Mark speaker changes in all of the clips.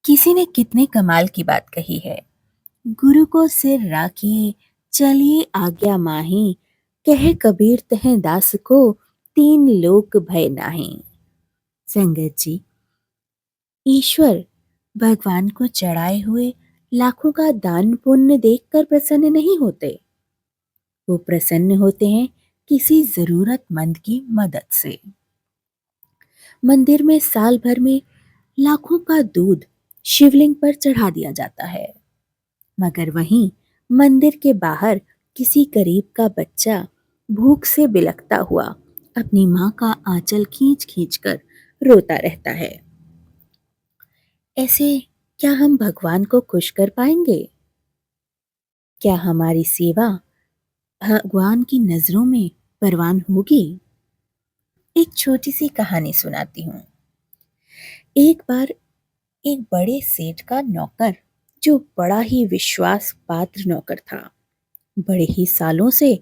Speaker 1: किसी ने कितने कमाल की बात कही है। गुरु को सिर राखिए, चलिए आज्ञा माही, कहे कबीर तह दास को, तीन लोक भय नाही। संगत जी, ईश्वर भगवान को चढ़ाए हुए लाखों का दान पुण्य देखकर प्रसन्न नहीं होते। वो प्रसन्न होते हैं किसी जरूरतमंद की मदद से। मंदिर में साल भर में लाखों का दूध शिवलिंग पर चढ़ा दिया जाता है, मगर वहीं मंदिर के बाहर किसी गरीब का बच्चा भूख से बिलखता हुआ अपनी माँ का आंचल खींच खींच कर रोता रहता है। ऐसे क्या हम भगवान को खुश कर पाएंगे? क्या हमारी सेवा भगवान की नजरों में परवान होगी? एक छोटी सी कहानी सुनाती हूँ। एक बार एक बड़े सेठ का नौकर, जो बड़ा ही विश्वास पात्र नौकर था, बड़े ही सालों से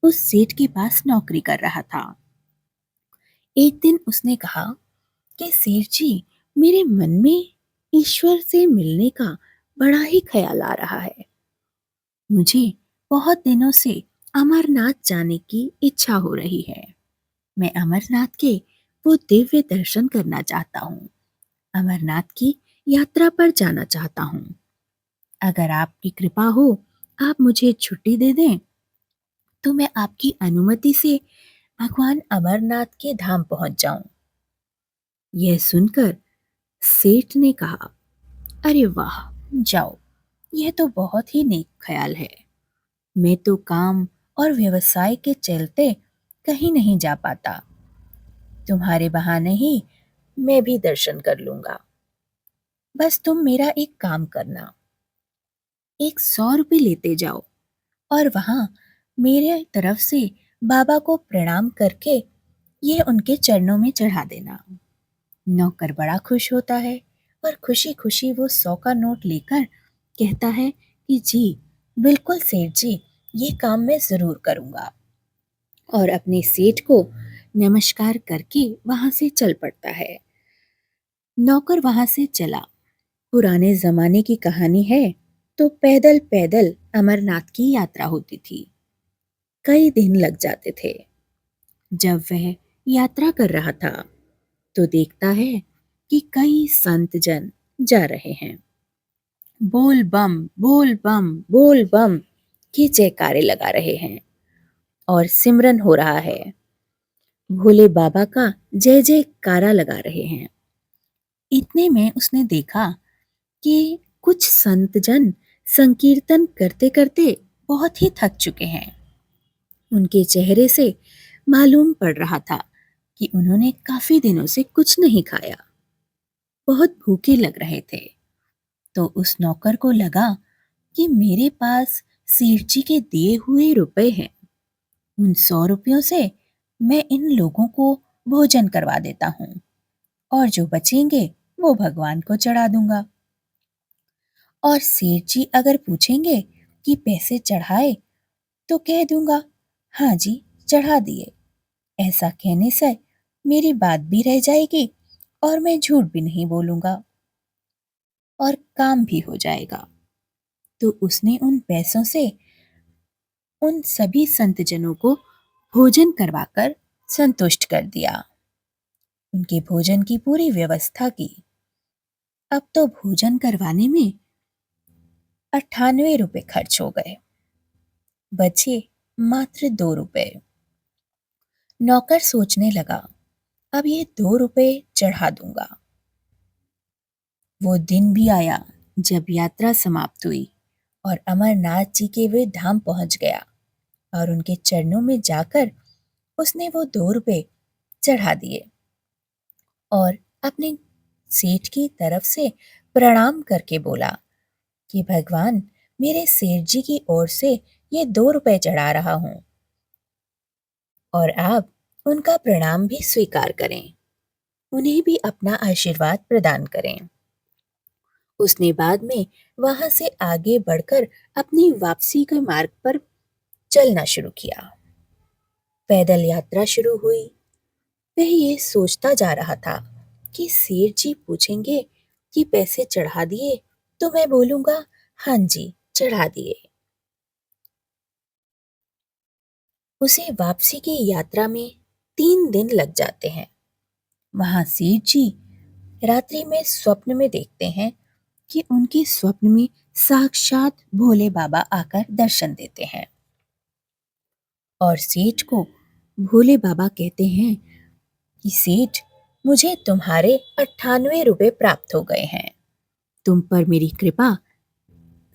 Speaker 1: उस सेठ के पास नौकरी कर रहा था। एक दिन उसने कहा कि सेठ जी, मेरे मन में ईश्वर से मिलने का बड़ा ही ख्याल आ रहा है। मुझे बहुत दिनों से अमरनाथ जाने की इच्छा हो रही है। मैं अमरनाथ के वो दिव्य दर्शन करना चाहता हूँ। अमरनाथ की यात्रा पर जाना चाहता हूँ। अगर आपकी कृपा हो, आप मुझे छुट्टी दे दें, तो मैं आपकी अनुमति से भगवान अमरनाथ के धाम पहुंच जाऊं। यह सुनकर सेठ ने कहा, अरे वाह, जाओ, यह तो बहुत ही नेक ख्याल है। मैं तो काम और व्यवसाय के चलते कहीं नहीं जा पाता। तुम्हारे बहाने ही मैं भी दर्शन कर लूंगा। बस तुम मेरा एक काम करना, एक 100 रुपये लेते जाओ और वहां मेरे तरफ से बाबा को प्रणाम करके ये उनके चरणों में चढ़ा देना। नौकर बड़ा खुश होता है और खुशी खुशी वो 100 का नोट लेकर कहता है कि जी, बिल्कुल सेठ जी, ये काम मैं जरूर करूंगा। और अपने सेठ को नमस्कार करके वहां से चल पड़ता है। नौकर वहां से चला। पुराने जमाने की कहानी है, तो पैदल पैदल अमरनाथ की यात्रा होती थी। कई दिन लग जाते थे। जब वह यात्रा कर रहा था, तो देखता है कि कई संत जन जा रहे हैं। बोल बम, बोल बम, बोल बम के जयकारे लगा रहे हैं और सिमरन हो रहा है। भोले बाबा का जय जयकारा लगा रहे हैं। इतने में उसने देखा कि कुछ संत जन संकीर्तन करते करते बहुत ही थक चुके हैं। उनके चेहरे से मालूम पड़ रहा था कि उन्होंने काफी दिनों से कुछ नहीं खाया, बहुत भूखे लग रहे थे। तो उस नौकर को लगा कि मेरे पास सेठ जी के दिए हुए रुपए हैं। उन 100 रुपयों से मैं इन लोगों को भोजन करवा देता हूँ और जो बचेंगे वो भगवान को चढ़ा दूंगा। और सेठ जी अगर पूछेंगे कि पैसे चढ़ाए, तो कह दूंगा, हाँ जी, चढ़ा दिए। ऐसा कहने से मेरी बात भी रह जाएगी और मैं झूठ भी नहीं बोलूंगा और काम भी हो जाएगा। तो उसने उन पैसों से उन सभी संतजनों को भोजन करवाकर संतुष्ट कर दिया। उनके भोजन की पूरी व्यवस्था की। अब तो भोजन करवाने में 98 रुपए खर्च हो गए, बचे मात्र 2 रुपए। नौकर सोचने लगा, अब ये 2 रुपए चढ़ा दूंगा। वो दिन भी आया जब यात्रा समाप्त हुई और अमरनाथ जी के वे धाम पहुंच गया और उनके चरणों में जाकर उसने वो 2 रुपए चढ़ा दिए और अपने सेठ की तरफ से प्रणाम करके बोला कि भगवान, मेरे सेठ जी की ओर से ये 2 रुपए चढ़ा रहा हूं और आप उनका प्रणाम भी स्वीकार करें, उन्हें भी अपना आशीर्वाद प्रदान करें। उसने बाद में वहां से आगे बढ़कर अपनी वापसी के मार्ग पर चलना शुरू किया। पैदल यात्रा शुरू हुई। वह ये सोचता जा रहा था कि सेठ जी पूछेंगे कि पैसे चढ़ा दिए तो मैं बोलूंगा हाँ जी चढ़ा दिए। उसे वापसी की यात्रा में 3 दिन लग जाते हैं। वहां सेठ जी रात्रि में स्वप्न में देखते हैं कि उनके स्वप्न में साक्षात भोले बाबा आकर दर्शन देते हैं और सेठ को भोले बाबा कहते हैं कि सेठ, मुझे तुम्हारे 98 रुपए प्राप्त हो गए हैं। तुम पर मेरी कृपा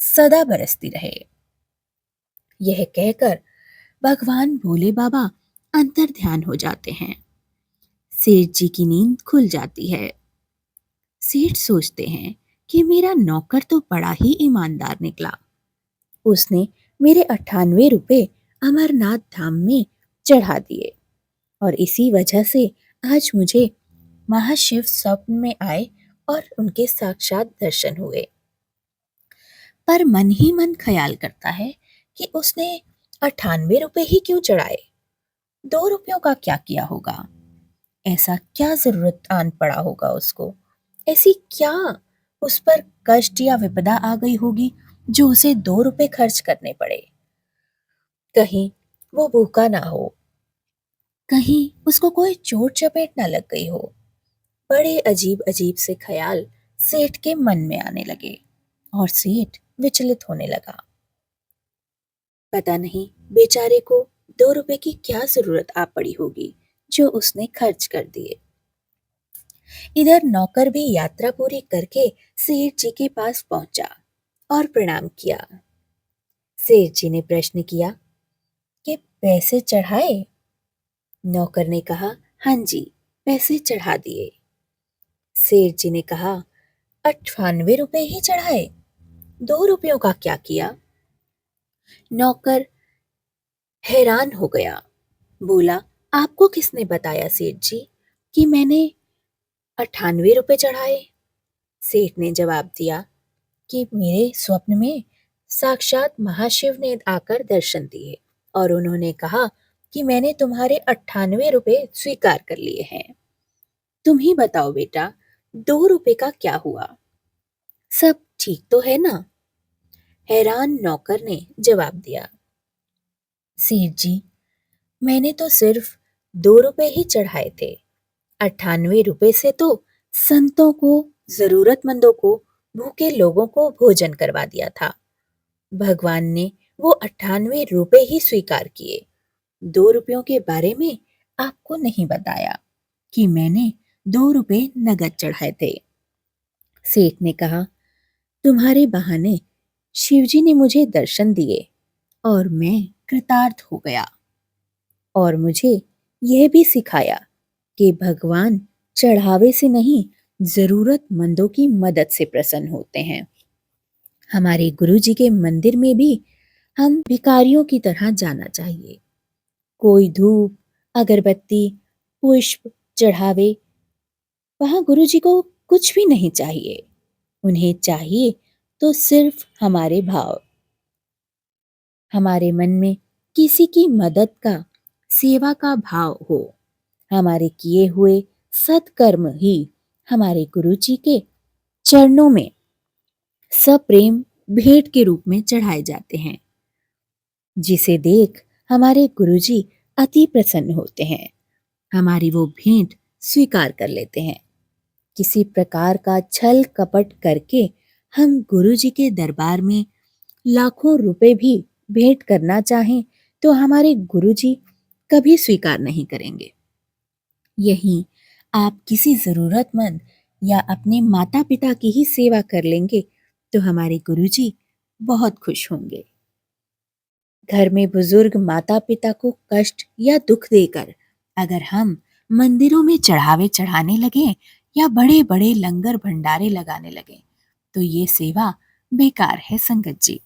Speaker 1: सदा बरसती रहे। यह कहकर भगवान भोले बाबा अंतर ध्यान हो जाते हैं। सेठ जी की नींद खुल जाती है। सेठ सोचते हैं कि मेरा नौकर तो बड़ा ही ईमानदार निकला। उसने मेरे 98 रुपए अमरनाथ धाम में चढ़ा दिए और इसी वजह से आज मुझे महाशिव स्वप्न में आए और उनके साक्षात दर्शन हुए। पर मन ही मन ख्याल करता है कि उसने 98 रुपए ही क्यों चढ़ाए। 2 रुपयों का क्या किया होगा। ऐसा क्या जरूरत आन पड़ा होगा उसको। ऐसी क्या उस पर कष्ट या विपदा आ गई होगी जो उसे 2 रुपए खर्च करने पड़े। कहीं वो भूखा ना हो, कहीं उसको कोई चोट चपेट ना लग गई हो। बड़े अजीब अजीब से ख्याल सेठ के मन में आने लगे और सेठ विचलित होने लगा। पता नहीं बेचारे को 2 रुपए की क्या जरूरत आ पड़ी होगी जो उसने खर्च कर दिए। इधर नौकर भी यात्रा पूरी करके सेठ जी के पास पहुंचा और प्रणाम किया। सेठ जी ने प्रश्न किया कि पैसे चढ़ाए। नौकर ने कहा हाँ जी पैसे चढ़ा दिए। सेठ जी ने कहा 98 रुपए ही चढ़ाए, 2 रुपयों का क्या किया। नौकर हैरान हो गया। बोला आपको किसने बताया सेठ जी कि मैंने 98 रुपए चढ़ाए। सेठ ने जवाब दिया कि मेरे स्वप्न में साक्षात महाशिव ने आकर दर्शन दिए और उन्होंने कहा कि मैंने तुम्हारे 98 रुपए स्वीकार कर लिए हैं। तुम ही बताओ बेटा, 2 रुपए का क्या हुआ। सब ठीक तो है ना। हैरान नौकर ने जवाब दिया सेठ जी, मैंने तो सिर्फ 2 रुपए ही चढ़ाए थे। 98 रुपए से तो संतों को, जरूरतमंदों को, भूखे लोगों को भोजन करवा दिया था। भगवान ने वो 98 रुपए ही स्वीकार किए। 2 रुपयों के बारे में आपको नहीं बताया कि मैंने 2 रुपए नगद चढ़ाए थे। सेठ ने कहा तुम्हारे बहाने शिवजी ने मुझे दर्शन दिए और मैं कृतार्थ हो गया और मुझे यह भी सिखाया कि भगवान चढ़ावे से नहीं जरूरतमंदों की मदद से प्रसन्न होते हैं। हमारे गुरु जी के मंदिर में भी हम भिखारियों की तरह जाना चाहिए। कोई धूप, अगरबत्ती, पुष्प चढ़ावे, वहां गुरु जी को कुछ भी नहीं चाहिए। उन्हें चाहिए तो सिर्फ हमारे भाव। हमारे मन में किसी की मदद का, सेवा का भाव हो। हमारे किए हुए सत्कर्म ही हमारे गुरु जी के चरणों में सप्रेम भेंट के रूप में चढ़ाए जाते हैं, जिसे देख हमारे गुरुजी अति प्रसन्न होते हैं। हमारी वो भेंट स्वीकार कर लेते हैं। किसी प्रकार का छल कपट करके हम गुरुजी के दरबार में लाखों रुपए भी भेंट करना चाहें तो हमारे गुरुजी कभी स्वीकार नहीं करेंगे। यही आप किसी जरूरतमंद या अपने माता पिता की ही सेवा कर लेंगे तो हमारे गुरुजी बहुत खुश होंगे। घर में बुजुर्ग माता पिता को कष्ट या दुख देकर अगर हम मंदिरों में चढ़ावे चढ़ाने लगे या बड़े बड़े लंगर भंडारे लगाने लगे तो ये सेवा बेकार है संगत जी।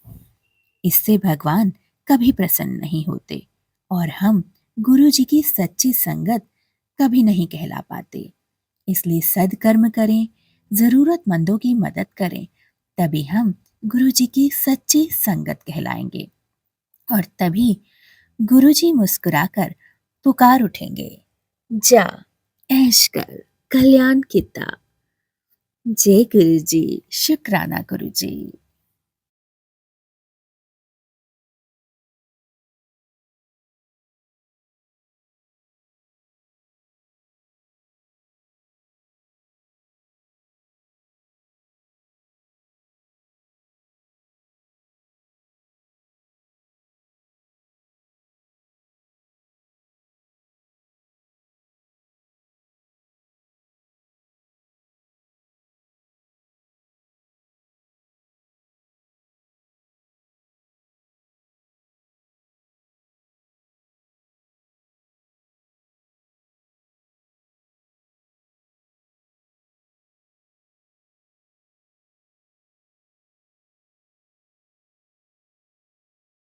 Speaker 1: इससे भगवान कभी प्रसन्न नहीं होते और हम गुरु जी की सच्ची संगत कभी नहीं कहला पाते। इसलिए सदकर्म करें, जरूरतमंदों की मदद करें, तभी हम गुरु जी की सच्ची संगत कहलाएंगे और तभी गुरुजी मुस्कुराकर पुकार उठेंगे, जा ऐश कर कल्याण किता। जय गुरु जी। शुक्राना गुरु जी।